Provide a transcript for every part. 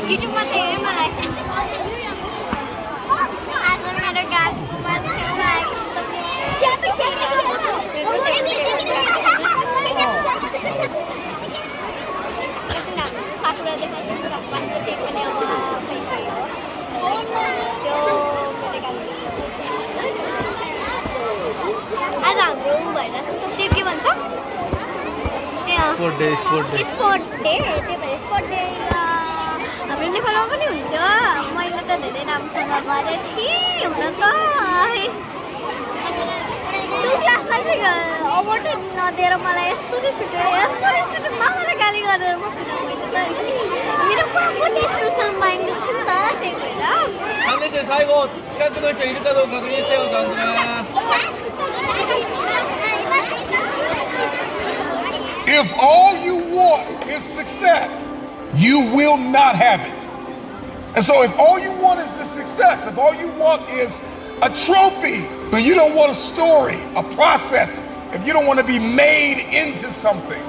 युट्युबमा चाहिँ हेरेँ मलाई आज मेरो गाडीमा छेउमा आएको साकुरा देखाएको त्यही पनि अब आज हाम्रो भएर त्यो के भन्छ स्पोर्ट डे त्यही भएर स्पोर्ट डे हाम्रो नेपालमा पनि हुन्छ मैले त धेरै राम्रोसँग गरेको थिएँ हुन त त्यो क्लासलाई चाहिँ अवर्ड नदिएर मलाई यस्तो रिस उठ्यो मलाई गाली गरेर बसेर मैले त मेरो पनि स्पेसल माइन्ड छ नि त त्यही भएर If all you want is success, you will not have it. And so if all you want is the success, if all you want is a trophy, but you don't want a story, a process, if you don't want to be made into something,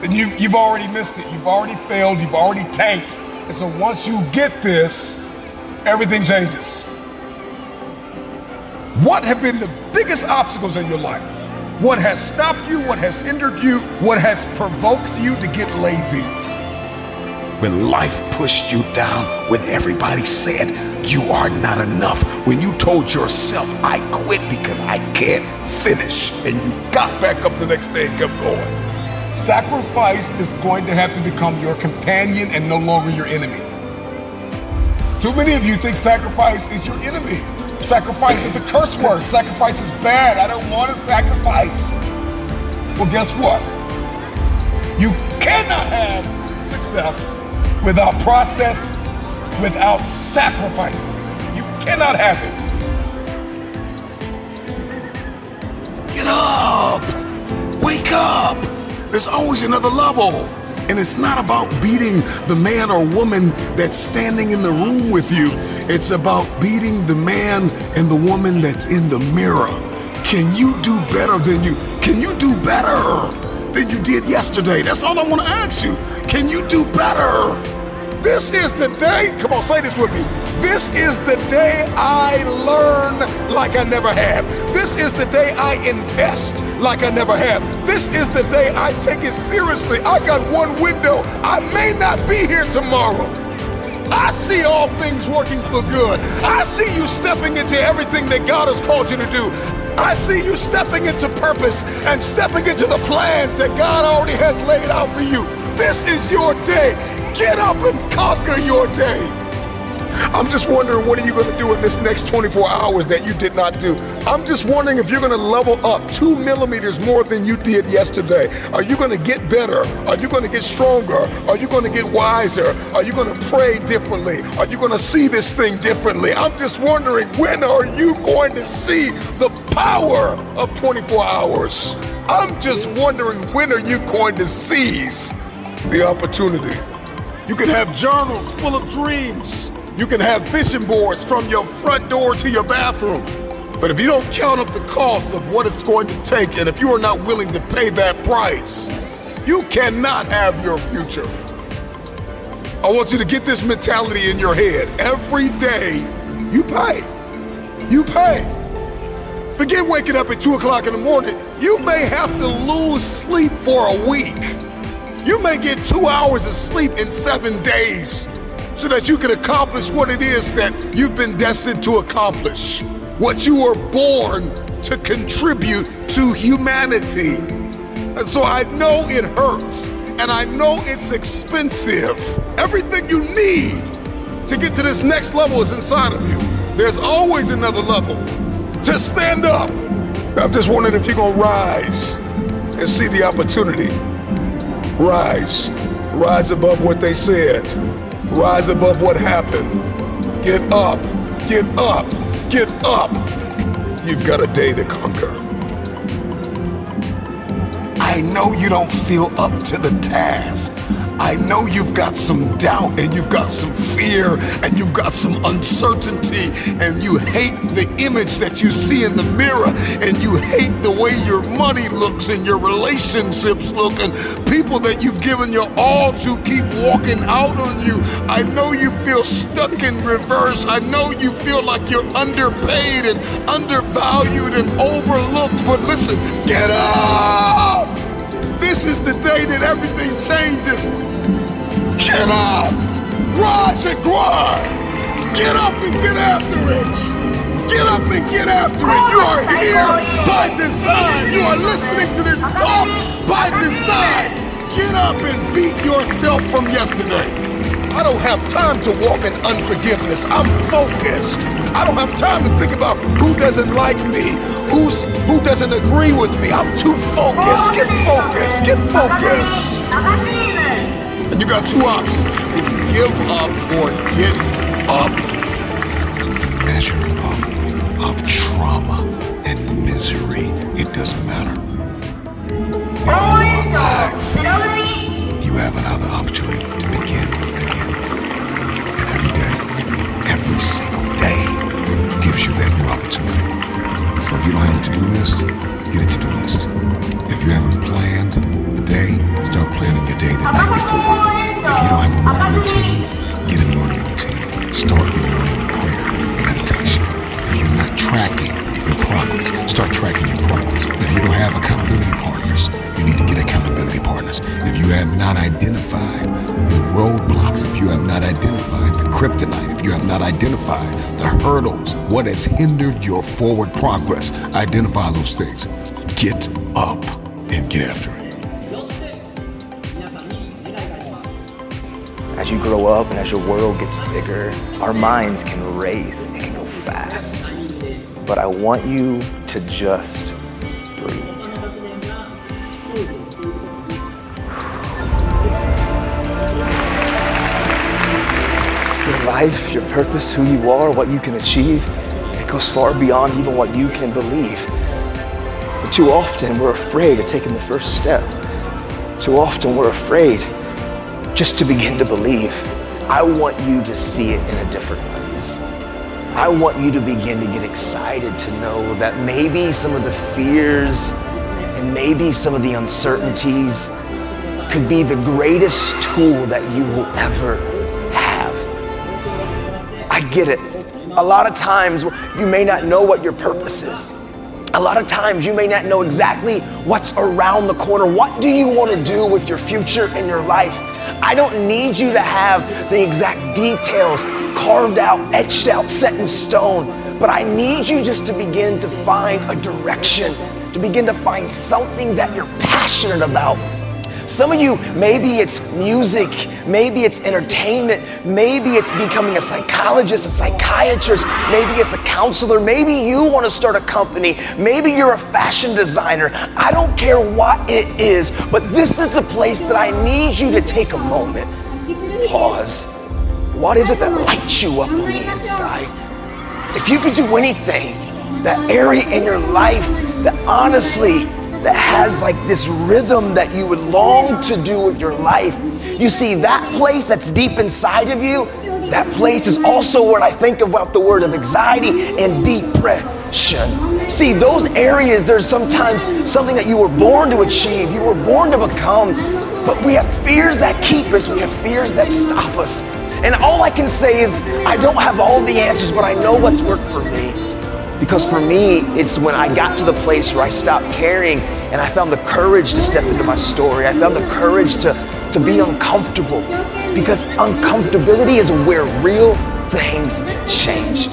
then you've already missed it. You've already failed. You've already tanked. And so once you get this, everything changes. What have been the biggest obstacles in your life? What has stopped you? What has hindered you? What has provoked you to get lazy? When life pushed you down, when everybody said you are not enough, when you told yourself, I quit because I can't finish, and you got back up the next day and kept going. Sacrifice is going to have to become your companion and no longer your enemy. Too many of you think sacrifice is your enemy. Sacrifice is a curse word. Sacrifice is bad. I don't want to sacrifice. Well, guess what? You cannot have success without process, without sacrificing. You cannot have it. Get up! Wake up! There's always another level. And it's not about beating the man or woman that's standing in the room with you. It's about beating the man and the woman that's in the mirror. Can you do better than you? Can you do better than you did yesterday? That's all I want to ask you. Can you do better? This is the day, come on, say this with me. This is the day I learn like I never have. This is the day I invest like I never have. This is the day I take it seriously. I got one window. I may not be here tomorrow. I see all things working for good. I see you stepping into everything that God has called you to do. I see you stepping into purpose and stepping into the plans that God already has laid out for you. This is your day. Get up and conquer your day. I'm just wondering, what are you going to do in this next 24 hours that you did not do? I'm just wondering if you're going to level up 2 millimeters more than you did yesterday. Are you going to get better? Are you going to get stronger? Are you going to get wiser? Are you going to pray differently? Are you going to see this thing differently? I'm just wondering, when are you going to see the power of 24 hours? I'm just wondering, when are you going to seize the opportunity? You can have journals full of dreams. You can have vision boards from your front door to your bathroom. But if you don't count up the cost of what it's going to take, and if you are not willing to pay that price, you cannot have your future. I want you to get this mentality in your head. Every day, you pay. You pay. Forget waking up at 2 o'clock in the morning. You may have to lose sleep for a week. You may get 2 hours of sleep in 7 days so that you can accomplish what it is that you've been destined to accomplish, what you were born to contribute to humanity. And so I know it hurts, and I know it's expensive. Everything you need to get to this next level is inside of you. There's always another level. Just stand up. I'm just wondering if you're gonna rise and see the opportunity. Rise. Rise above what they said. Rise above what happened. Get up. Get up. Get up. You've got a day to conquer. I know you don't feel up to the task. I know you've got some doubt and you've got some fear and you've got some uncertainty and you hate the image that you see in the mirror and you hate the way your money looks and your relationships look and people that you've given your all to keep walking out on you. I know you feel stuck in reverse. I know you feel like you're underpaid and undervalued and overlooked, but listen, get up! This is the day that everything changes. Get up! Rise and grind! Get up and get after it! Get up and get after it! You are here by design! You are listening to this talk by design! Get up and beat yourself from yesterday! I don't have time to walk in unforgiveness. I'm focused. I don't have time to think about who doesn't like me, who doesn't agree with me. I'm too focused. Get focused. Get focused. And you got two options. You can give up or get up. The measure of trauma and misery, it doesn't matter. If you are alive, you have another opportunity to begin again. And every day, every single day, gives you that new opportunity. So if you don't have a to-do list, get a to-do list. If you haven't planned the day, start planning your day the night before. If you don't have a morning routine, get a morning routine. Start your morning with prayer, meditation. If you're not tracking your progress, start tracking your progress. If you don't have accountability partners, you need to get accountability partners. If you have not identified the roadblocks, if you have not identified the kryptonite, if you have not identified the hurdles, what has hindered your forward progress, identify those things. Get up and get after it. As you grow up and as your world gets bigger, our minds can race, it can go fast. But I want you to just breathe. Your life, your purpose, who you are, what you can achieve, it goes far beyond even what you can believe. But too often we're afraid of taking the first step. Too often we're afraid just to begin to believe. I want you to see it in a different lens. I want you to begin to get excited to know that maybe some of the fears and maybe some of the uncertainties could be the greatest tool that you will ever have. I get it. A lot of times you may not know what your purpose is. A lot of times you may not know exactly what's around the corner. What do you want to do with your future and your life? I don't need you to have the exact details carved out, etched out, set in stone, but I need you just to begin to find a direction, to begin to find something that you're passionate about. Some of you, maybe it's music, maybe it's entertainment, maybe it's becoming a psychologist, a psychiatrist, maybe it's a counselor, maybe you want to start a company, maybe you're a fashion designer. I don't care what it is, but this is the place that I need you to take a moment. Pause. What is it that lights you up on the inside? If you could do anything, that area in your life that honestly, that has like this rhythm that you would long to do with your life. You see, that place that's deep inside of you, that place is also what I think about the word of anxiety and depression. See, those areas, there's sometimes something that you were born to achieve, you were born to become, but we have fears that keep us, we have fears that stop us. And all I can say is, I don't have all the answers, but I know what's worked for me. Because for me, it's when I got to the place where I stopped caring and I found the courage to step into my story. I found the courage to be uncomfortable, because uncomfortability is where real things change.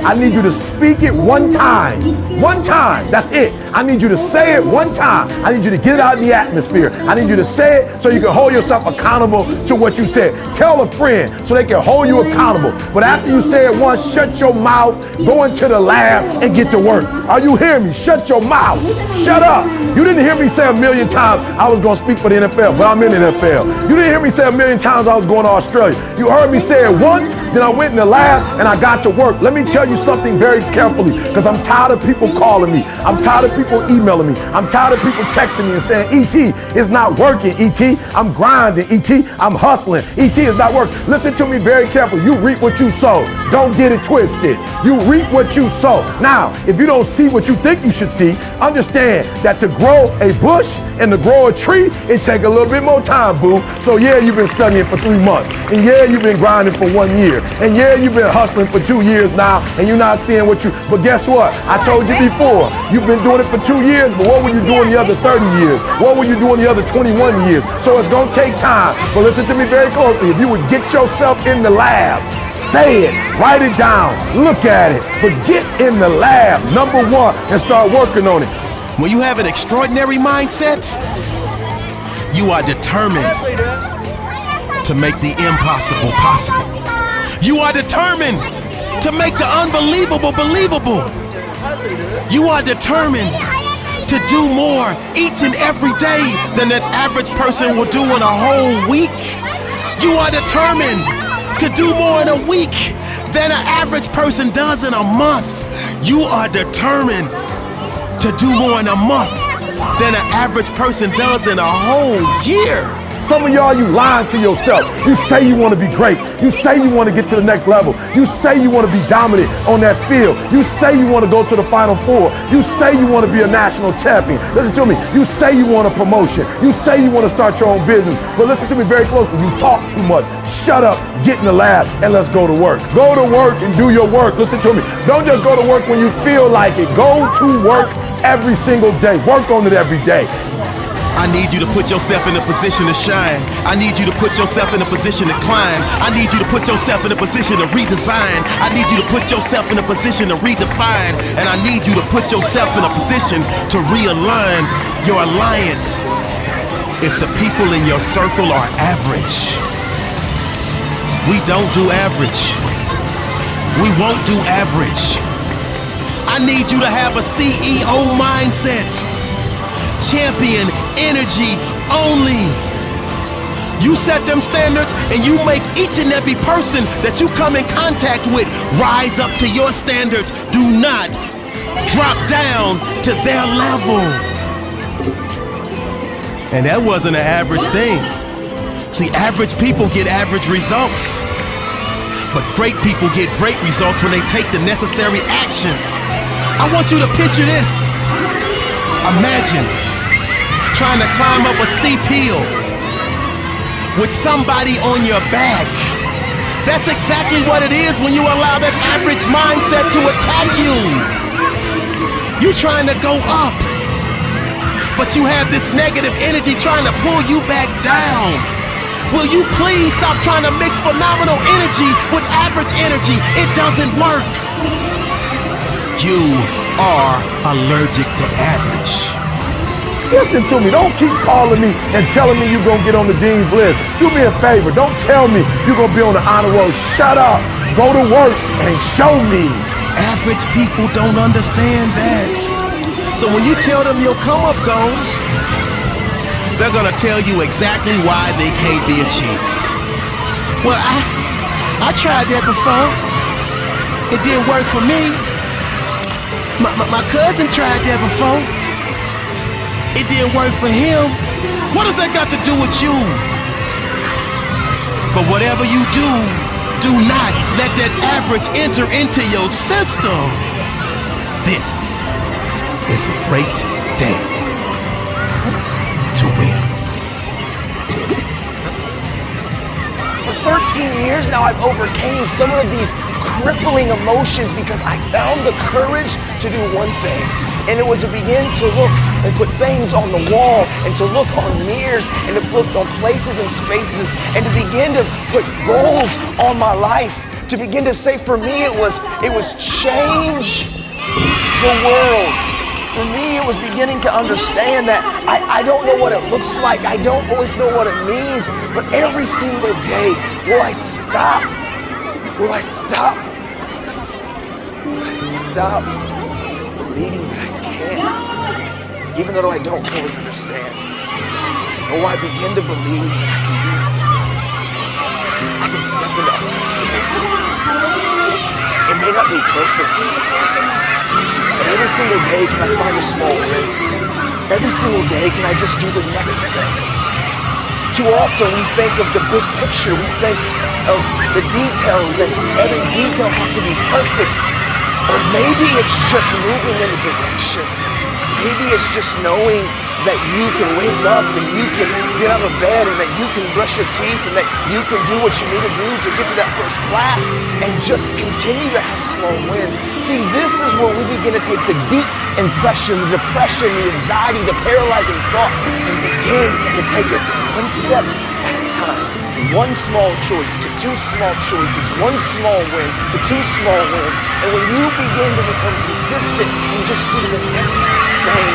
I need you to speak it one time. One time, that's it. I need you to say it one time. I need you to get it out in the atmosphere. I need you to say it so you can hold yourself accountable to what you said. Tell a friend so they can hold you accountable. But after you say it once, shut your mouth, go into the lab and get to work. Are you hearing me? Shut your mouth. Shut up. You didn't hear me say a million times I was going to speak for the NFL, but I'm in the NFL. You didn't hear me say a million times I was going to Australia. You heard me say it once, then I went in the lab and I got to work. Let me tell you something very carefully, because I'm tired of people calling me. I'm tired of people emailing me. I'm tired of people texting me and saying, E.T., it's not working, E.T. I'm grinding, E.T. I'm hustling. E.T. is not working. Listen to me very carefully. You reap what you sow. Don't get it twisted. You reap what you sow. Now, if you don't see what you think you should see, understand that to grow a bush and to grow a tree, it takes a little bit more time, boo. So yeah, you've been studying for 3 months. And yeah, you've been grinding for 1 year. And yeah, you've been hustling for 2 years now, and you're not seeing what you, but guess what? I told you before, you've been doing it for 2 years, but what were you doing the other 30 years? What were you doing the other 21 years? So it's gonna take time. But listen to me very closely. If you would get yourself in the lab, say it, write it down, look at it, but get in the lab, number one, and start working on it. When you have an extraordinary mindset, you are determined to make the impossible possible. You are determined to make the unbelievable believable. You are determined to do more each and every day than that average person will do in a whole week. You are determined to do more in a week than an average person does in a month. You are determined to do more in a month than an average person does in a whole year. Some of y'all, you lying to yourself. You say you want to be great. You say you want to get to the next level. You say you want to be dominant on that field. You say you want to go to the Final Four. You say you want to be a national champion. Listen to me. You say you want a promotion. You say you want to start your own business. But listen to me very closely. You talk too much. Shut up, get in the lab, and let's go to work. Go to work and do your work. Listen to me. Don't just go to work when you feel like it. Go to work every single day. Work on it every day. I need you to put yourself in a position to shine. I need you to put yourself in a position to climb. I need you to put yourself in a position to redesign. I need you to put yourself in a position to redefine. And I need you to put yourself in a position to realign your alliance. If the people in your circle are average, we don't do average. We won't do average. I need you to have a CEO mindset. Champion energy only. You set them standards and you make each and every person that you come in contact with rise up to your standards. Do not drop down to their level. And that wasn't an average thing. See, average people get average results. But great people get great results when they take the necessary actions. I want you to picture this. Imagine trying to climb up a steep hill with somebody on your back. That's exactly what it is when you allow that average mindset to attack you. You're trying to go up, but you have this negative energy trying to pull you back down. Will you please stop trying to mix phenomenal energy with average energy? It doesn't work. You are allergic to average. Listen to me. Don't keep calling me and telling me you're going to get on the dean's list. Do me a favor. Don't tell me you're going to be on the honor roll. Shut up. Go to work and show me. Average people don't understand that. So when you tell them your come-up goals, they're going to tell you exactly why they can't be achieved. Well, I tried that before. It didn't work for me. My cousin tried that before. It didn't work for him. What does that got to do with you? But whatever you do, do not let that average enter into your system. This is a great day to win. For 13 years now, I've overcame some of these crippling emotions because I found the courage to do one thing. And it was to begin to look and put things on the wall and to look on mirrors and to look on places and spaces and to begin to put goals on my life. To begin to say, for me, it was change the world. For me, it was beginning to understand that I don't know what it looks like. I don't always know what it means. But every single day, will I stop? Will I stop? Will I stop believing that I can, even though I don't fully understand? Or will I begin to believe that I can do it? I can step into uncomfortable. It may not be perfect, but every single day can I find a small win. Every single day can I just do the next thing. Too often we think of the big picture, we think of the details, and every detail has to be perfect. Or maybe it's just moving in a direction. Maybe it's just knowing that you can wake up and you can get out of bed and that you can brush your teeth and that you can do what you need to do to get to that first class and just continue to have small wins. See, this is where we begin to take the deep impression, the depression, the anxiety, the paralyzing thoughts and begin to take it one step at a time. One small choice to two small choices, one small win to two small wins. And when you begin to become consistent and just do the next thing,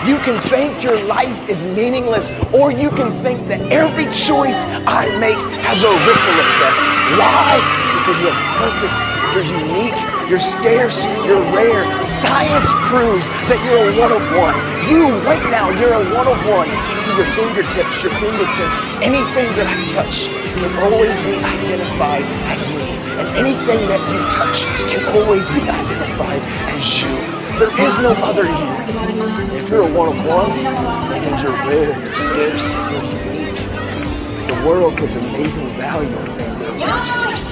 you can think your life is meaningless, or you can think that every choice I make has a ripple effect. Why? Because you have purpose, you're unique, you're scarce, you're rare. Science proves that you're a one of one. You, right now, you're a one of one. So your fingertips, your fingerprints, anything that I touch can always be identified as me. And anything that you touch can always be identified as you. There is no other you. If you're a one of one, that means you're rare, you're scarce, you're unique. The world puts amazing value on things that are scarce.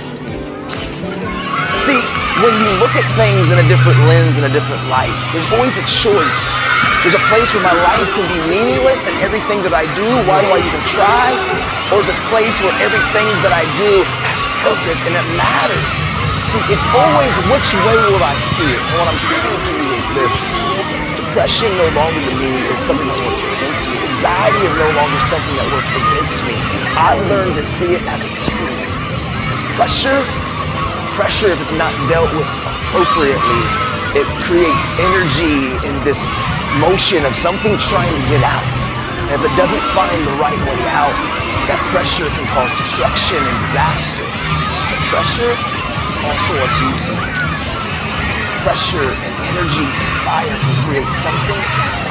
See, when you look at things in a different lens, in a different light, there's always a choice. There's a place where my life can be meaningless and everything that I do, why do I even try? Or there's a place where everything that I do has purpose and it matters. See, it's always which way will I see it? And what I'm saying to you is this. Depression no longer to me is something that works against me. Anxiety is no longer something that works against me. I've learned to see it as a tool. As pressure, if it's not dealt with appropriately, it creates energy in this motion of something trying to get out. And if it doesn't find the right way out, that pressure can cause destruction and disaster. But pressure is also what's using it. Pressure and energy and fire can create something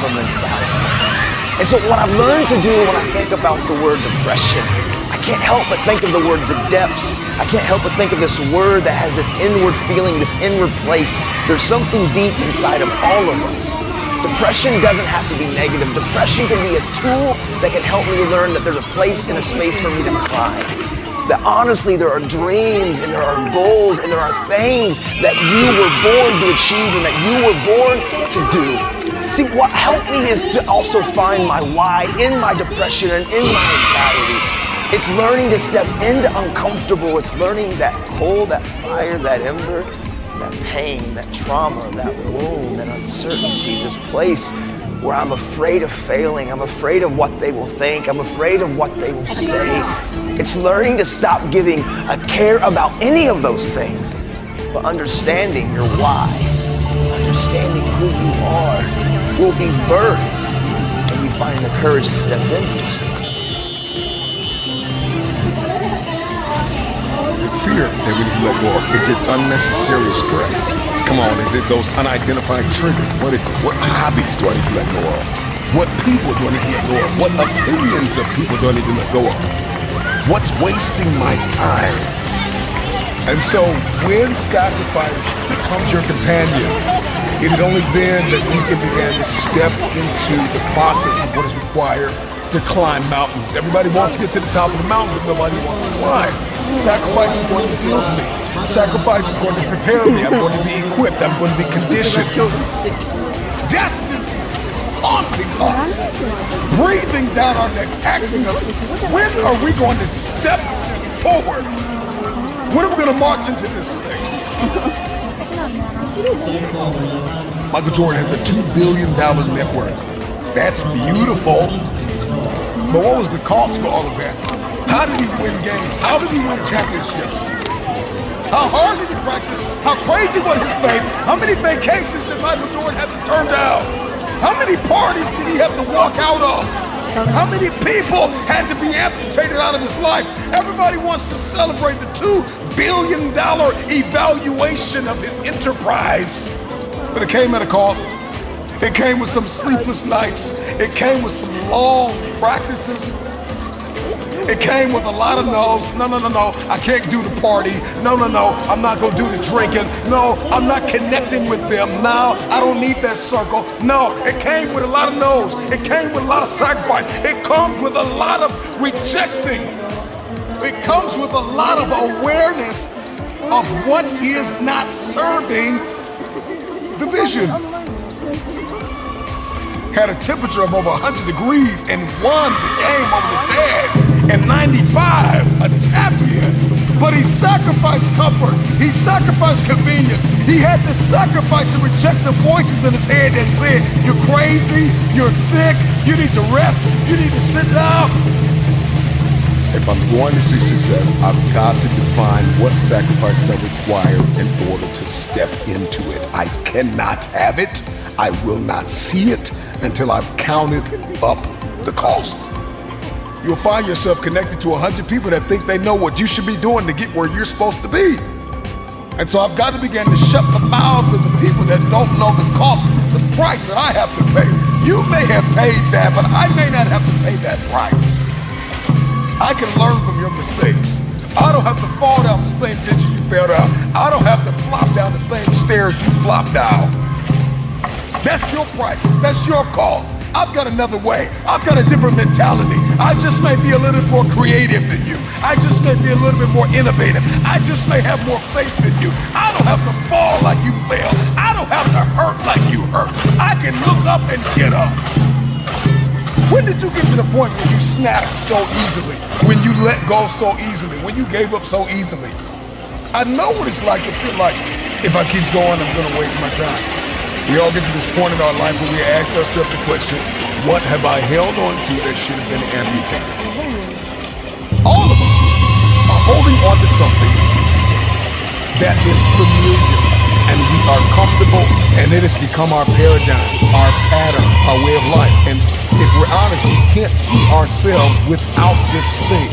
of immense value. And so what I've learned to do when I think about the word depression, I can't help but think of the word the depths. I can't help but think of this word that has this inward feeling, this inward place. There's something deep inside of all of us. Depression doesn't have to be negative. Depression can be a tool that can help me learn that there's a place and a space for me to climb. That honestly, there are dreams and there are goals and there are things that you were born to achieve and that you were born to do. See, what helped me is to also find my why in my depression and in my anxiety. It's learning to step into uncomfortable. It's learning that coal, that fire, that ember, that pain, that trauma, that wound, that uncertainty, this place where I'm afraid of failing. I'm afraid of what they will think. I'm afraid of what they will say. It's learning to stop giving a care about any of those things, but understanding your why, understanding who you are will be birthed and you find the courage to step into it. Fear that we need to let go of? Is it unnecessary stress? Come on, is it those unidentified triggers? What is it? What hobbies do I need to let go of? What people do I need to let go of? What opinions of people do I need to let go of? What's wasting my time? And so when sacrifice becomes your companion, it is only then that we can begin to step into the process of what is required to climb mountains. Everybody wants to get to the top of the mountain, but nobody wants to climb. Sacrifice is going to build me. Sacrifice is going to prepare me. I'm going to be equipped. I'm going to be conditioned. Destiny is haunting us, breathing down our necks, asking us, when are we going to step forward? When are we going to march into this thing? Michael Jordan has a $2 billion net worth. That's beautiful. But what was the cost for all of that? How did he win games? How did he win championships? How hard did he practice? How crazy was his faith? How many vacations did Michael Jordan have to turn down? How many parties did he have to walk out of? How many people had to be amputated out of his life? Everybody wants to celebrate the $2 billion evaluation of his enterprise. But it came at a cost. It came with some sleepless nights. It came with some long practices. It came with a lot of no's. No, I can't do the party. No, I'm not gonna do the drinking. No, I'm not connecting with them. No, I don't need that circle. No, it came with a lot of no's. It came with a lot of sacrifice. It comes with a lot of rejecting. It comes with a lot of awareness of what is not serving the vision. Had a temperature of over 100 degrees and won the game over the Jazz in 95, a champion. But he sacrificed comfort. He sacrificed convenience. He had to sacrifice and reject the voices in his head that said, you're crazy, you're sick, you need to rest, you need to sit down. If I'm going to see success, I've got to define what sacrifices are required in order to step into it. I cannot have it. I will not see it until I've counted up the cost. You'll find yourself connected to 100 people that think they know what you should be doing to get where you're supposed to be. And so I've got to begin to shut the mouths of the people that don't know the cost, the price that I have to pay. You may have paid that, but I may not have to pay that price. I can learn from your mistakes. I don't have to fall down the same ditches you fell down. I don't have to flop down the same stairs you flopped down. That's your price. That's your cost. I've got another way. I've got a different mentality. I just may be a little bit more creative than you. I just may be a little bit more innovative. I just may have more faith than you. I don't have to fall like you fell. I don't have to hurt like you hurt. I can look up and get up. When did you get to the point where you snapped so easily? When you let go so easily? When you gave up so easily? I know what it's like to feel like, if I keep going, I'm gonna waste my time. We all get to this point in our life where we ask ourselves the question, what have I held on to that should have been amputated? All of us are holding on to something that is familiar and we are comfortable, and it has become our paradigm, our pattern, our way of life. And if we're honest, we can't see ourselves without this thing.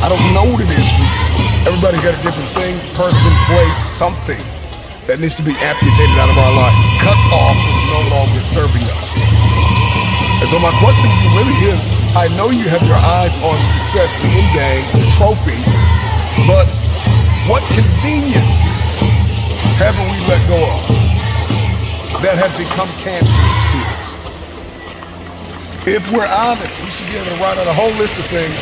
I don't know what it is for you. Everybody's got a different thing, person, place, something that needs to be amputated out of our life. Cut off is no longer serving us. And so my question to you really is, I know you have your eyes on success, the end game, the trophy, but what conveniences haven't we let go of that have become cancerous to us? If we're honest, we should be able to write out a whole list of things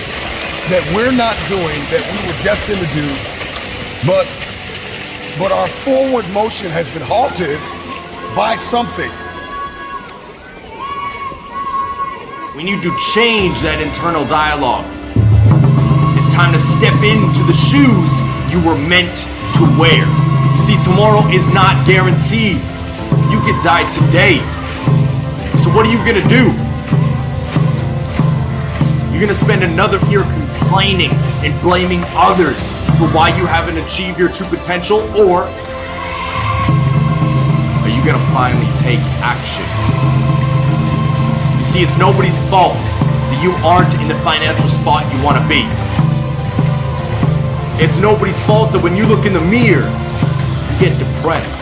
that we're not doing, that we were destined to do, but our forward motion has been halted by something. We need to change that internal dialogue. It's time to step into the shoes you were meant to wear. You see, tomorrow is not guaranteed. You could die today. So what are you gonna do? You're gonna spend another year complaining and blaming others for why you haven't achieved your true potential, or are you gonna finally take action? You see, it's nobody's fault that you aren't in the financial spot you wanna be. It's nobody's fault that when you look in the mirror, you get depressed.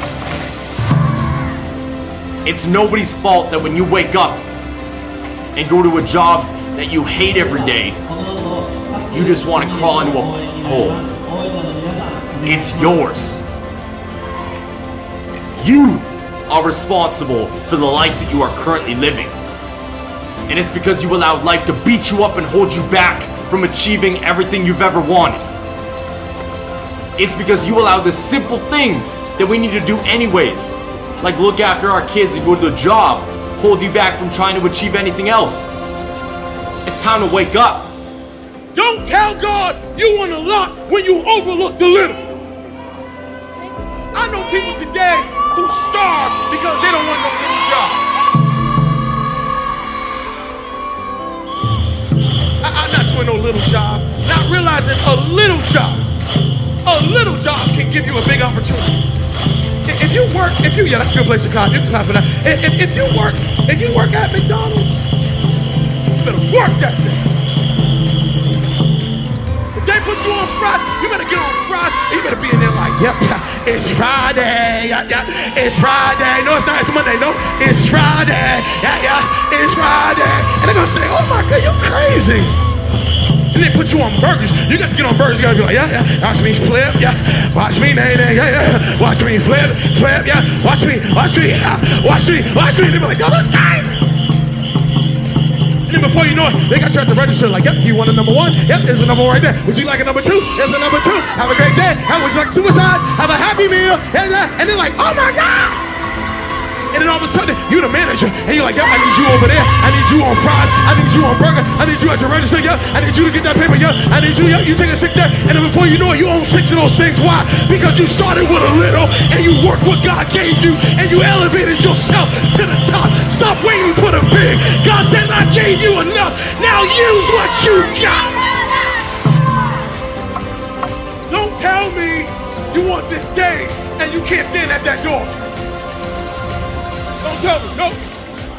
It's nobody's fault that when you wake up and go to a job that you hate every day, you just want to crawl into a hole. It's yours. You are responsible for the life that you are currently living. And it's because you allowed life to beat you up and hold you back from achieving everything you've ever wanted. It's because you allow the simple things that we need to do anyways, like look after our kids and go to the job, hold you back from trying to achieve anything else. It's time to wake up. Don't tell God you want a lot when you overlook the little. I know people today who starve because they don't want no little job. I'm not doing no little job, not realizing a little job can give you a big opportunity. If you work, yeah, that's a good place to clap. You can clap for that. If you work at McDonald's, you better work that thing. If they put you on Friday, you better get on Friday. You better be in there like, yep, it's Friday. Yeah, it's Friday. No, it's not. It's Monday. No, it's Friday. Yeah, it's Friday. And they're gonna say, oh my God, you're crazy. and they put you on burgers. You got to get on burgers. You got to be like, yeah, yeah, watch me flip, yeah, watch me, nay, nay, yeah, yeah, watch me flip, flip, yeah, watch me, yeah, watch me. And they be like, oh, that's guys. And then before you know it, they got you at the register like, yep, you want a number 1? Yep, there's a number 1 right there. Would you like a number 2? There's a number 2. Have a great day. Would you like suicide? Have a happy meal. And they're like, oh my God. And then all of a sudden, you the manager, and you're like, yeah, I need you over there. I need you on fries. I need you on burger. I need you at the register. Yeah, I need you to get that paper. Yeah, I need you. Yeah, you take a stick there, and then before you know it, you own 6 of those things. Why? Because you started with a little, and you worked what God gave you, and you elevated yourself to the top. Stop waiting for the big. God said, I gave you enough. Now use what you got. Don't tell me you want this stage, and you can't stand at that door. Don't tell me,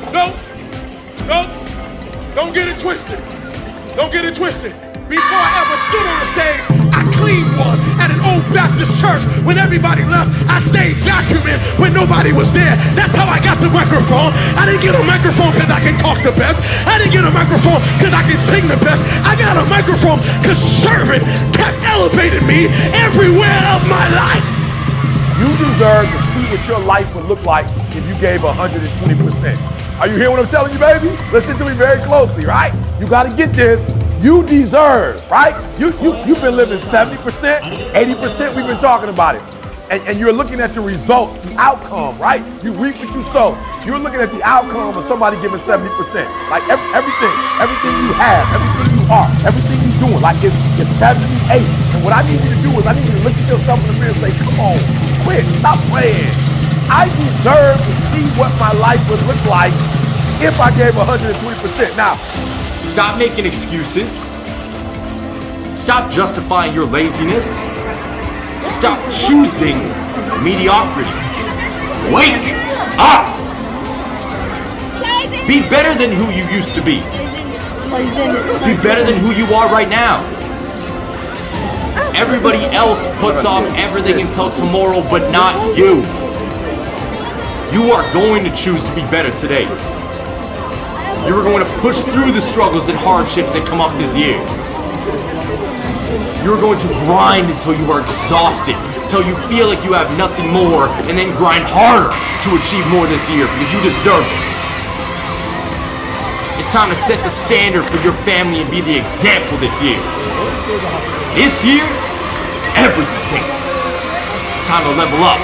no, don't get it twisted. Don't get it twisted. Before I ever stood on the stage, I cleaned one at an old Baptist church. When everybody left, I stayed vacuuming when nobody was there. That's how I got the microphone. I didn't get a microphone because I can talk the best. I didn't get a microphone because I can sing the best. I got a microphone because serving kept elevating me everywhere of my life. You deserve to see what your life would look like if you gave 120%. Are you hearing what I'm telling you, baby? Listen to me very closely, right? You got to get this. You deserve, right? You've been living 70%, 80%. We've been talking about it. And you're looking at the results, the outcome, right? You reap what you sow. You're looking at the outcome of somebody giving 70%. Like everything you have, everything you are, everything you're doing, like it's 78. And what I need you to do is I need you to look at yourself in the mirror and say, come on, quit, stop playing. I deserve to see what my life would look like if I gave 120%. Now, stop making excuses. Stop justifying your laziness. Stop choosing mediocrity. Wake up! Be better than who you used to be. Be better than who you are right now. Everybody else puts off everything until tomorrow, but not you. You are going to choose to be better today. You are going to push through the struggles and hardships that come up this year. You're going to grind until you are exhausted, until you feel like you have nothing more, and then grind harder to achieve more this year because you deserve it. It's time to set the standard for your family and be the example this year. This year, everything changes. It's time to level up.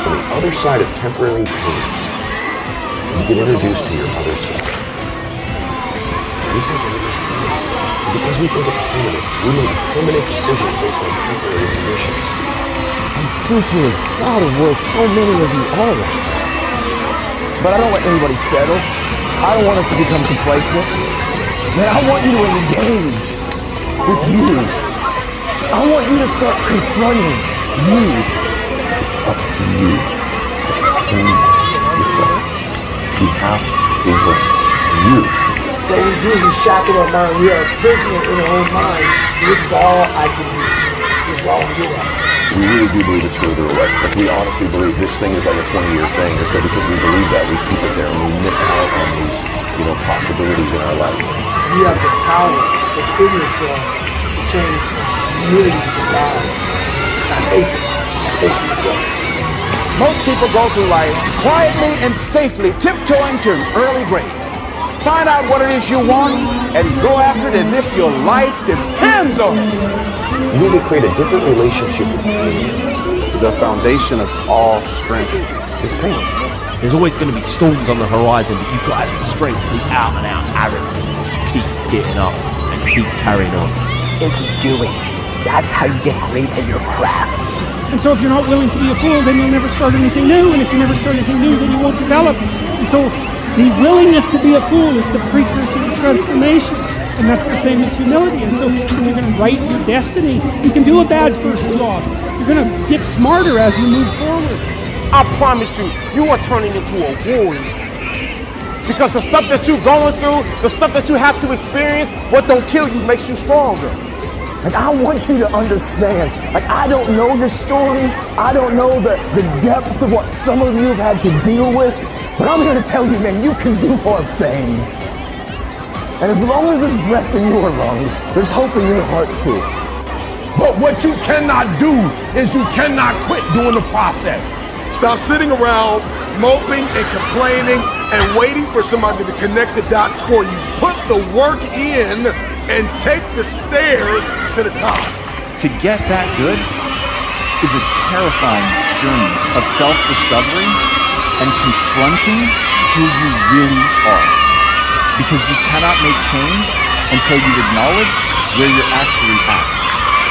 On the other side of temporary pain, you get introduced to your other self. We think everything's permanent. And because we think it's permanent, we make permanent decisions based on temporary conditions. I'm super proud of where so many of you are right now. But I don't let anybody settle. I don't want us to become complacent. Man, I want you to engage with you. I want you to start confronting you. It's up to you to ascend yourself. You have to work you. What we do, we shackle our mind. We are a prisoner in our own mind. This is all I can do. This is all I'm good at. We really do believe it's further away. Like we honestly believe this thing is like a 20-year thing. And so because we believe that, we keep it there and we miss out on these, possibilities in our life. You have the power within yourself to change millions of lives. Not facing yourself. Most people go through life quietly and safely, tiptoeing to early grave. Find out what it is you want and go after it as if your life depends on it. You need to create a different relationship with pain. The foundation of all strength is pain. There's always going to be storms on the horizon, but you've got to have the strength, the out-and-out arrogance to just keep getting up and keep carrying on. It's doing. That's how you get great at your craft. And so if you're not willing to be a fool, then you'll never start anything new. And if you never start anything new, then you won't develop. And so the willingness to be a fool is the precursor to transformation. And that's the same as humility. And so if you're going to write your destiny, you can do a bad first job. You're going to get smarter as you move forward. I promise you, you are turning into a warrior. Because the stuff that you're going through, the stuff that you have to experience, what don't kill you makes you stronger. Like, I want you to understand, like, I don't know your story. I don't know the depths of what some of you have had to deal with. But I'm here to tell you, man, you can do hard things. And as long as there's breath in your lungs, there's hope in your heart too. But what you cannot do is you cannot quit doing the process. Stop sitting around moping and complaining and waiting for somebody to connect the dots for you. Put the work in and take the stairs to the top. To get that good is a terrifying journey of self-discovery and confronting who you really are. Because you cannot make change until you acknowledge where you're actually at.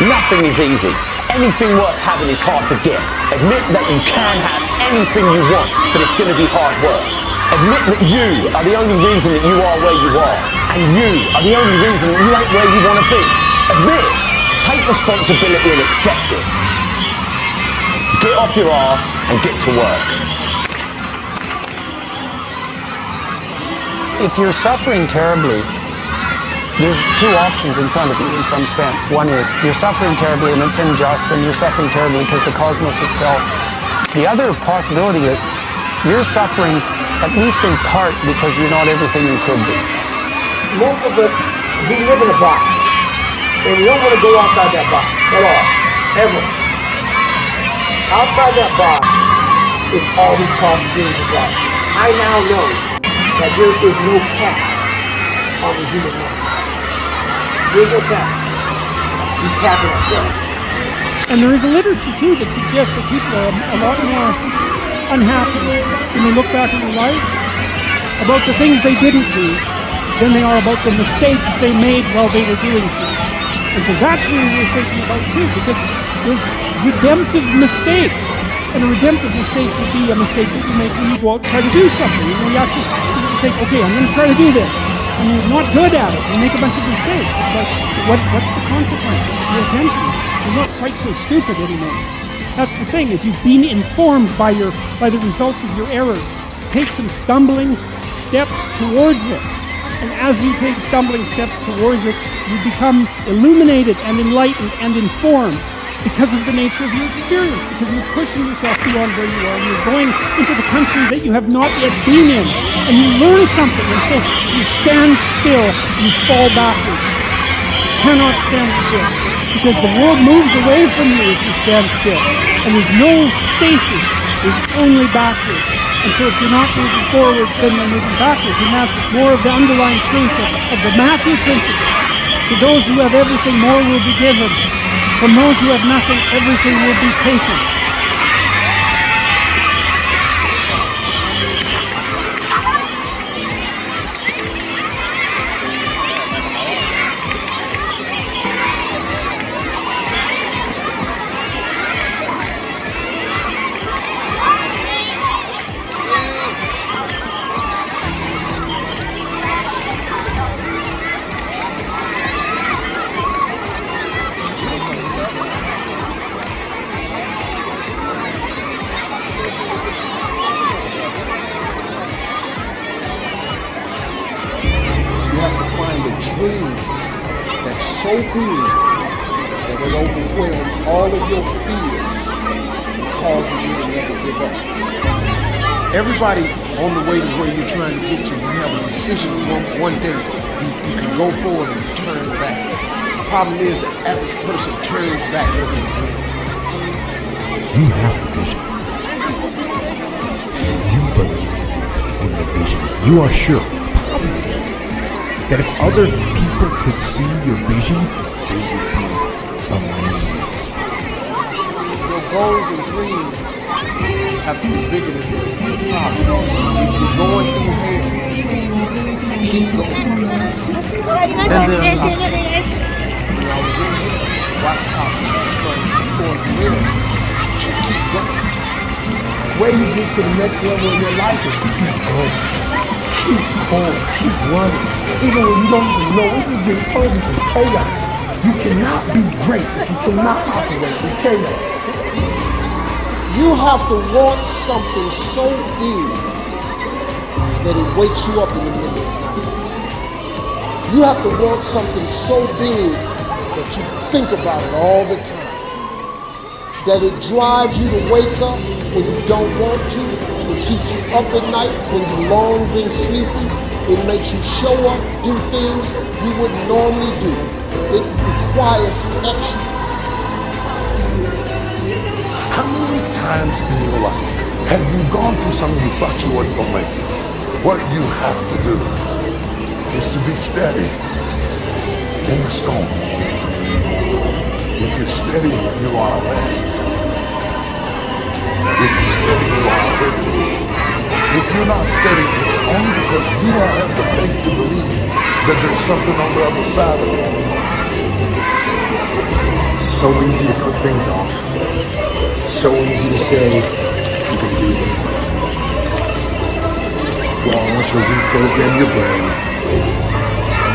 Nothing is easy. Anything worth having is hard to get. Admit that you can have anything you want, but it's going to be hard work. Admit that you are the only reason that you are where you are, and you are the only reason that you ain't where you want to be. Admit it. Take responsibility and accept it. Get off your ass and get to work. If you're suffering terribly, there's two options in front of you in some sense. One is you're suffering terribly and it's unjust, and you're suffering terribly because the cosmos itself. The other possibility is you're suffering at least in part because you're not everything you could be. Most of us, we live in a box, and we don't want to go outside that box at all, ever. Outside that box is all these possibilities of life. I now know that there is no cap on the human mind. There's no cap. We cap it ourselves. And there is a literature too that suggests that people are a lot more unhappy when they look back in their lives about the things they didn't do than they are about the mistakes they made while they were doing things. And so that's really what we're thinking about too, because there's redemptive mistakes. And a redemptive mistake would be a mistake that you make when you go out and try to do something. You know, you actually think, okay, I'm going to try to do this. And you're not good at it. You make a bunch of mistakes. It's like, what's the consequence of your attention? You're not quite so stupid anymore. That's the thing, is you've been informed by the results of your errors. Take some stumbling steps towards it. And as you take stumbling steps towards it, you become illuminated and enlightened and informed because of the nature of your experience, because you're pushing yourself beyond where you are, and you're going into the country that you have not yet been in, and you learn something. And so you stand still, you fall backwards. You cannot stand still, because the world moves away from you if you stand still. And there's no stasis, there's only backwards. And so if you're not moving forwards, then you're moving backwards. And that's more of the underlying truth of the Matthew principle. To those who have everything, more will be given. From those who have nothing, everything will be taken. So big that it overwhelms all of your fears and causes you to never give up. Everybody on the way to where you're trying to get to, you have a decision one day. You can go forward and turn back. The problem is the average person turns back from their dream. You have the vision. You believe in the vision. You are sure, positive, that if other people could see your vision, they would be amazed. Your goals and dreams have to be bigger than your problems. If you're going through hell, keep going. When I was in here, watch how people going through hell. Keep going. The way you get to the next level in your life is keep going. Keep going. Keep running. Even when you don't even know, it turns into chaos. You cannot be great if you cannot operate in chaos. You have to want something so big that it wakes you up in the middle of the night. You have to want something so big that you think about it all the time. That it drives you to wake up when you don't want to. It keeps you up at night when you long been sleepy. It makes you show up, do things you wouldn't normally do. It requires action. How many times in your life have you gone through something you thought you weren't gonna make it? What you have to do is to be steady in the storm. If you're steady, you are blessed. If you're steady, you are living. If you're not steady, it's only because you don't have the faith to believe that there's something on the other side of it. It's so easy to put things off. So easy to say you can do it. Well, unless you reprogram your brain,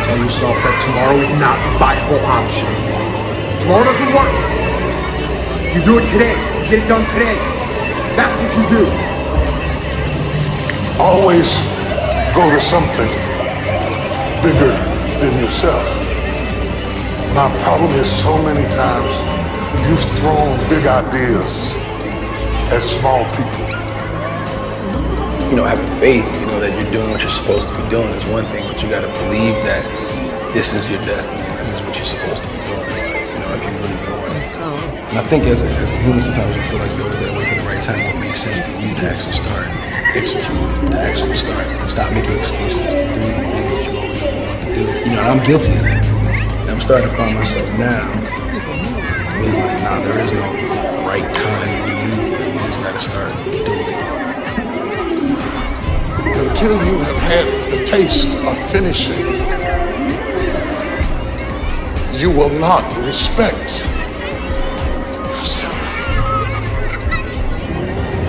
tell yourself that tomorrow is not a viable option. Tomorrow doesn't work. You do it today. You get it done today. That's what you do. Always go to something bigger than yourself. My problem is so many times you've thrown big ideas at small people. You know, having faith, you know, that you're doing what you're supposed to be doing is one thing, but you gotta believe that this is your destiny, this is what you're supposed to be doing, you know, if you really want it. And I think as a human, sometimes you feel like you always gotta wait for the right time. What makes sense to you to actually start executing, to actually start, stop making excuses, to do the things that you always want to do. You know, and I'm guilty of that. And I'm starting to find myself now being like, nah, there is no right time to do anything. You just gotta start doing it. Until you have had the taste of finishing, you will not respect yourself.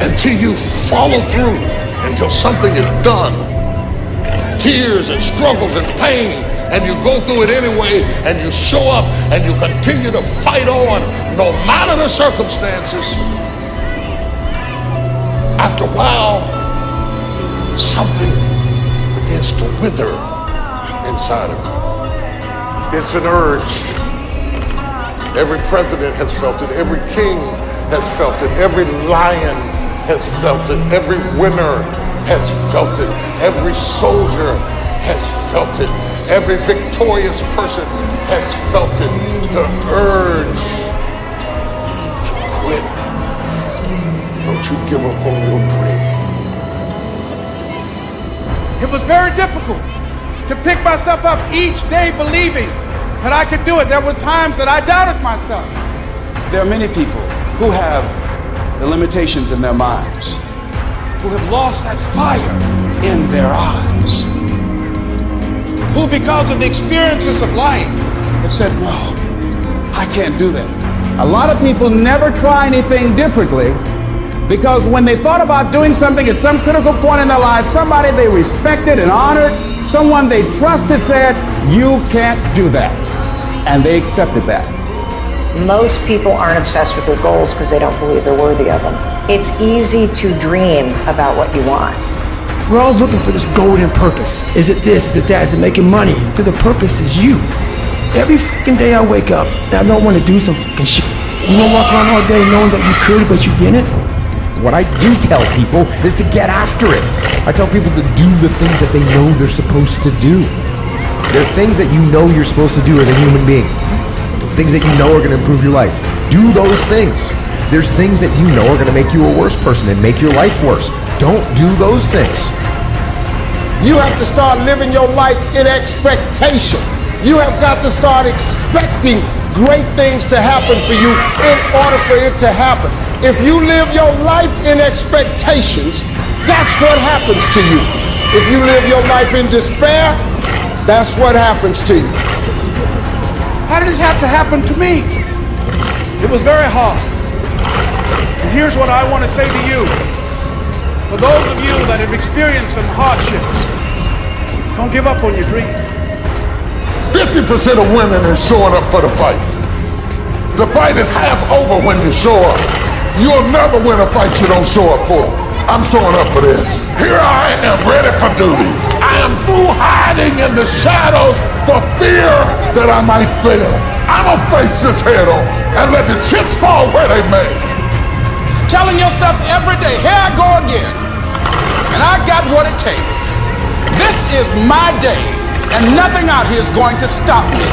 Until you follow through, until something is done, tears and struggles and pain, and you go through it anyway, and you show up, and you continue to fight on, no matter the circumstances. After a while, something begins to wither inside of you. It's an urge. Every president has felt it. Every king has felt it. Every lion has felt it. Every winner has felt it. Every soldier has felt it. Every victorious person has felt it. The urge to quit. Don't you give up on your dream. It was very difficult to pick myself up each day believing that I could do it. There were times that I doubted myself. There are many people who have the limitations in their minds, who have lost that fire in their eyes, who because of the experiences of life have said, no, I can't do that. A lot of people never try anything differently because when they thought about doing something at some critical point in their lives, somebody they respected and honored, someone they trusted said, you can't do that. And they accepted that. Most people aren't obsessed with their goals because they don't believe they're worthy of them. It's easy to dream about what you want. We're all looking for this golden purpose. Is it this? Is it that? Is it making money? The purpose is you. Every fucking day I wake up and I don't want to do some fucking shit. You don't walk around all day knowing that you could, but you didn't. What I do tell people is to get after it. I tell people to do the things that they know they're supposed to do. There are things that you know you're supposed to do as a human being. Things that you know are going to improve your life. Do those things. There's things that you know are going to make you a worse person and make your life worse. Don't do those things. You have to start living your life in expectation. You have got to start expecting great things to happen for you in order for it to happen. If you live your life in expectations, that's what happens to you. If you live your life in despair, that's what happens to you. How did this have to happen to me? It was very hard. And here's what I want to say to you. For those of you that have experienced some hardships, don't give up on your dream. 50% of women is showing up for the fight. The fight is half over when you show up. You'll never win a fight you don't show up for. I'm showing up for this. Here I am, ready for duty. I am through hiding in the shadows for fear that I might fail. I'm gonna face this head on and let the chips fall where they may. telling yourself every day, here I go again, and I got what it takes. This is my day, and nothing out here is going to stop me.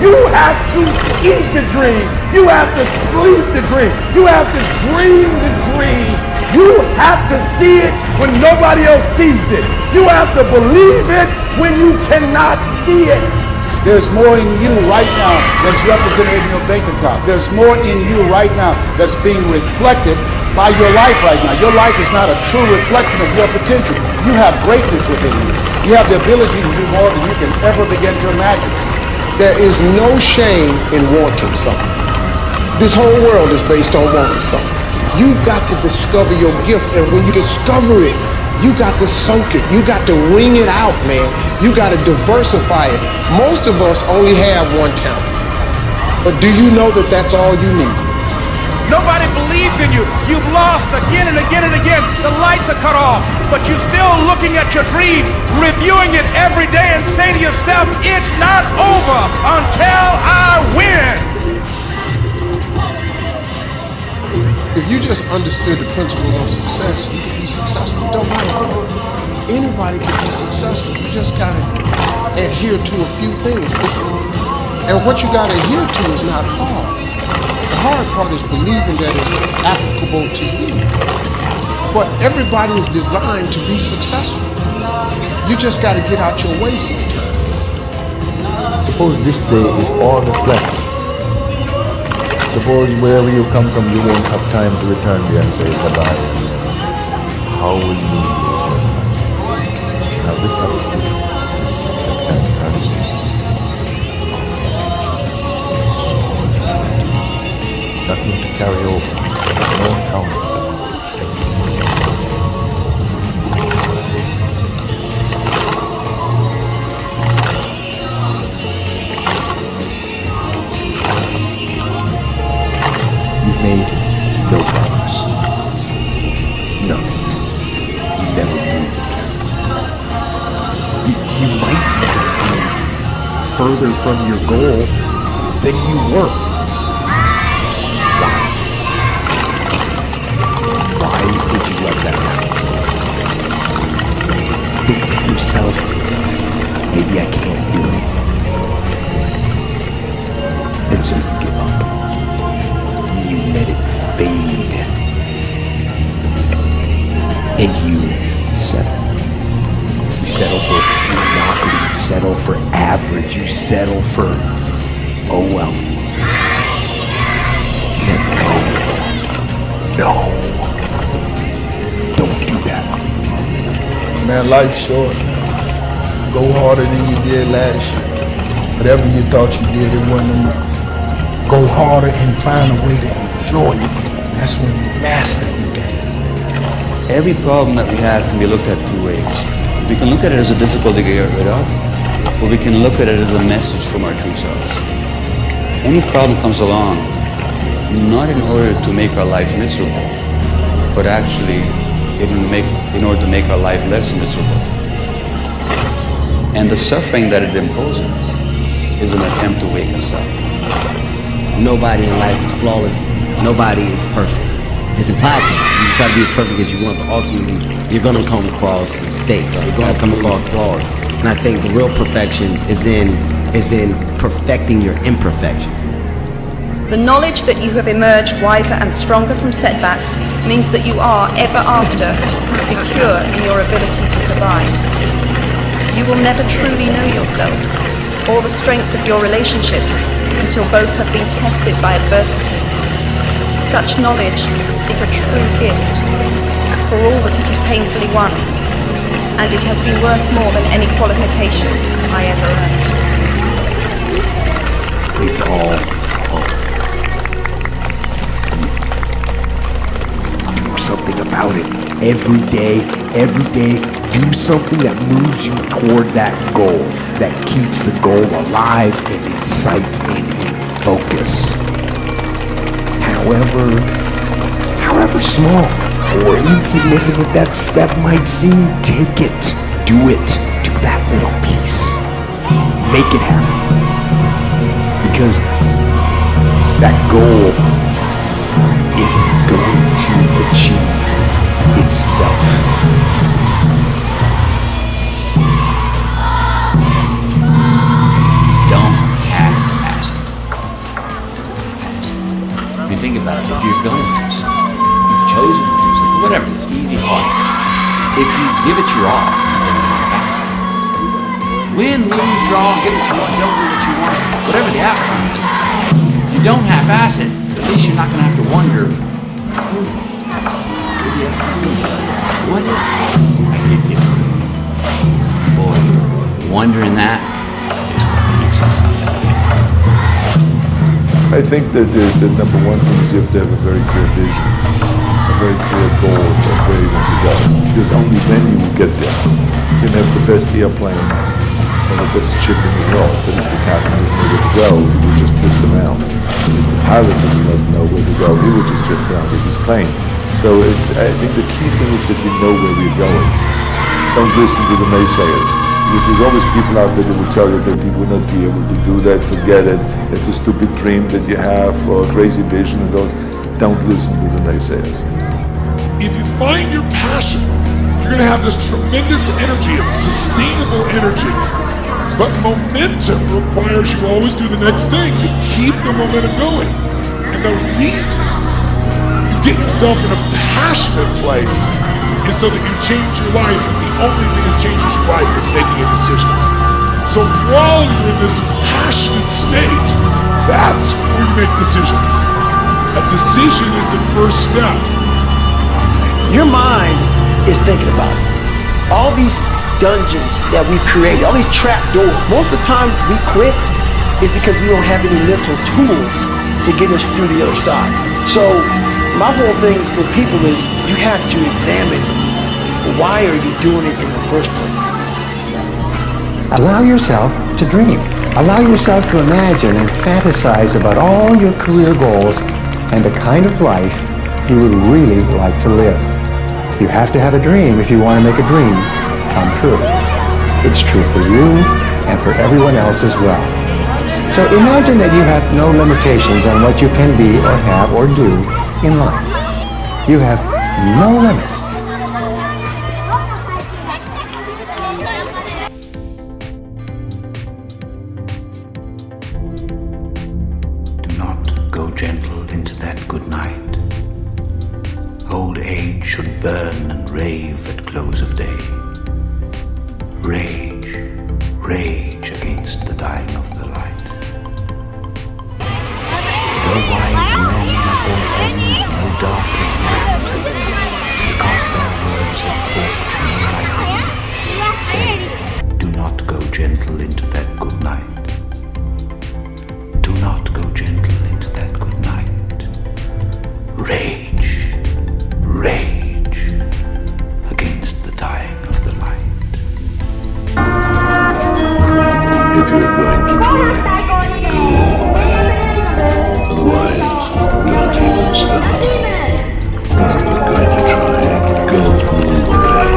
You have to eat the dream. You have to sleep the dream. You have to dream the dream. You have to see it when nobody else sees it. You have to believe it when you cannot see it. There's more in you right now that's represented in your bank account. There's more in you right now that's being reflected by your life right now. Your life is not a true reflection of your potential. You have greatness within you. You have the ability to do more than you can ever begin to imagine. There is no shame in wanting something. This whole world is based on wanting something. You've got to discover your gift, and when you discover it, you got to soak it. You got to wring it out, man. You got to diversify it. Most of us only have one talent. But do you know that that's all you need? Nobody believes in you. You've lost again and again and again. The lights are cut off, but you're still looking at your dream, reviewing it every day and saying to yourself, it's not over until I win. If you just understood the principle of success, you could be successful. It don't matter who. Anybody can be successful. You just gotta adhere to a few things. And what you gotta adhere to is not hard. The hard part is believing that it's applicable to you. But everybody is designed to be successful. You just gotta get out your way sometimes. Suppose this day is all that's left. Suppose wherever you come from, you won't have time to return there and say goodbye. How will you return? Now this happens. I can't understand. Nothing to carry over. No count. Made no progress. None. You never moved. You might be further from your goal than you were. Why? Why did you let that happen? Think to yourself, maybe I can't do it. And so you give up. You let it fade, and you settle. You settle for mediocrity, you settle for average, you settle for, oh well. No, don't do that. Man, life's short. Go harder than you did last year. Whatever you thought you did, it wasn't enough. Go harder and find a way to enjoy it. That's when you master the game. Every problem that we have can be looked at two ways. We can look at it as a difficulty to get rid of, or we can look at it as a message from our true selves. Any problem comes along, not in order to make our life miserable, but actually in order to make our life less miserable. And the suffering that it imposes is an attempt to wake us up. Nobody in life is flawless. Nobody is perfect. It's impossible. You can try to be as perfect as you want, but ultimately, you're going to come across mistakes. You're going to come across flaws. And I think the real perfection is in perfecting your imperfection. The knowledge that you have emerged wiser and stronger from setbacks means that you are, ever after, secure in your ability to survive. You will never truly know yourself, or the strength of your relationships, until both have been tested by adversity. Such knowledge is a true gift, for all that it is painfully won, and it has been worth more than any qualification I ever earned. It's all do something about it. Every day, do something that moves you toward that goal, that keeps the goal alive and in sight and in focus. However small or insignificant that step might seem, take it, do that little piece. Make it happen. Because that goal is going to achieve itself. Don't half-ass it. I mean, think about it. If you're going to do something, you've chosen to do something, whatever it is, easy, hard. If you give it your all, then you half-ass it. Win, lose, draw, get what you want, don't get what you want. Whatever the outcome is, if you don't half-ass it, at least you're not going to have to wonder, what if I did get it? Boy, wondering that is what keeps us up at night. I think that the number one thing is you have to have a very clear vision, a very clear goal of where you want to go. Because only then you will get there. You can have the best airplane or the best ship in the world, but if the captain doesn't know where to go, he will just drift around. And if the pilot doesn't know where to go, he will just drift around with his plane. So I think the key thing is that we know where we're going. Don't listen to the naysayers. Because there's always people out there that will tell you that you will not be able to do that, forget it, it's a stupid dream that you have, or a crazy vision and those. Don't listen to the naysayers. If you find your passion, you're going to have this tremendous energy, it's sustainable energy. But momentum requires you always do the next thing to keep the momentum going. And the reason you get yourself in a passionate place is so that you change your life, and the only thing that changes your life is making a decision. So while you're in this passionate state, that's where you make decisions. A decision is the first step. Your mind is thinking about it. All these dungeons that we've created, all these trap doors, most of the time we quit is because we don't have any mental tools to get us through the other side. So my whole thing for people is you have to examine why are you doing it in the first place. Allow yourself to dream. Allow yourself to imagine and fantasize about all your career goals and the kind of life you would really like to live. You have to have a dream if you want to make a dream come true. It's true for you and for everyone else as well. So imagine that you have no limitations on what you can be or have or do in life. You have no limits. Do not go gentle into that good night. Old age should burn and rave at close of day. Rage, rage against the dying of the light. The wise men of all end no darker land, because their words of fortune lighten. Do not go gentle into that good night. Do not go gentle into that good night. Rage, rage against the dying of the light. If you're going to try, go all the way. Otherwise, not even start. If you're going to try, go all the way.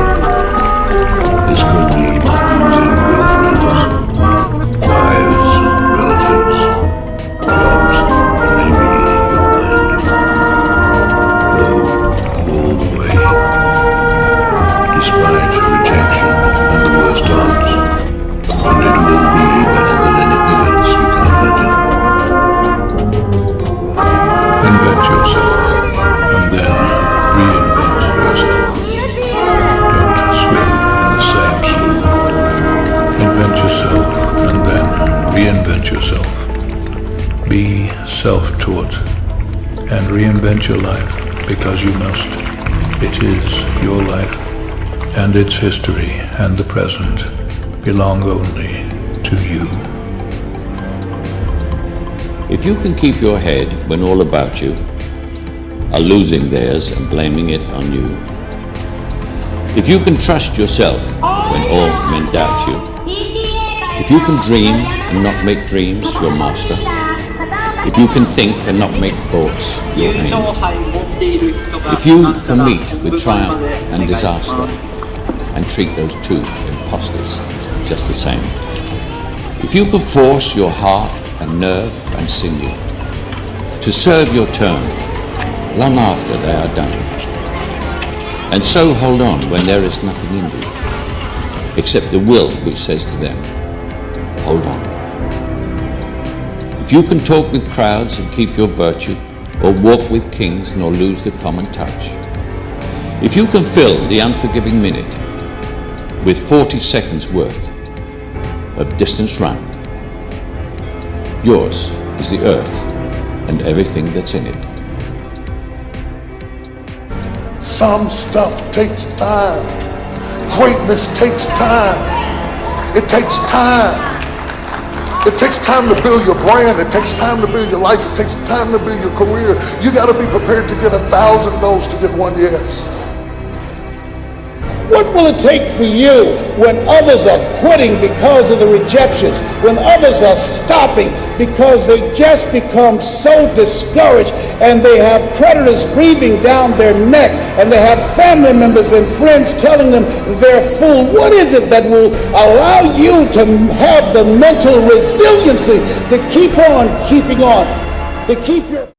This could be losing girlfriends, wives, relatives, jobs, maybe your mind. Go all the way. Despite rejection and the worst odds, and it will be better than anything else you can imagine. Invent yourself, and then reinvent yourself. Don't swim in the same slough. Invent yourself, and then reinvent yourself. Be self-taught, and reinvent your life, because you must. It is your life, and its history and the present belong only to you. If you can keep your head when all about you are losing theirs and blaming it on you, if you can trust yourself when all men doubt you, if you can dream and not make dreams your master, if you can think and not make thoughts your aim, if you can meet with triumph and disaster and treat those two impostors just the same, if you can force your heart and nerve and sinew to serve your turn long after they are done. And so hold on when there is nothing in you, except the will which says to them, hold on. If you can talk with crowds and keep your virtue, or walk with kings nor lose the common touch, if you can fill the unforgiving minute with 40 seconds worth of distance run, yours is the earth and everything that's in it. Some stuff takes time. Greatness takes time. It takes time. It takes time to build your brand. It takes time to build your life. It takes time to build your career. You got to be prepared to get 1,000 no's to get one yes. What will it take for you when others are quitting because of the rejections, when others are stopping because they just become so discouraged and they have creditors breathing down their neck and they have family members and friends telling them they're fool? What is it that will allow you to have the mental resiliency to keep on keeping on, to keep your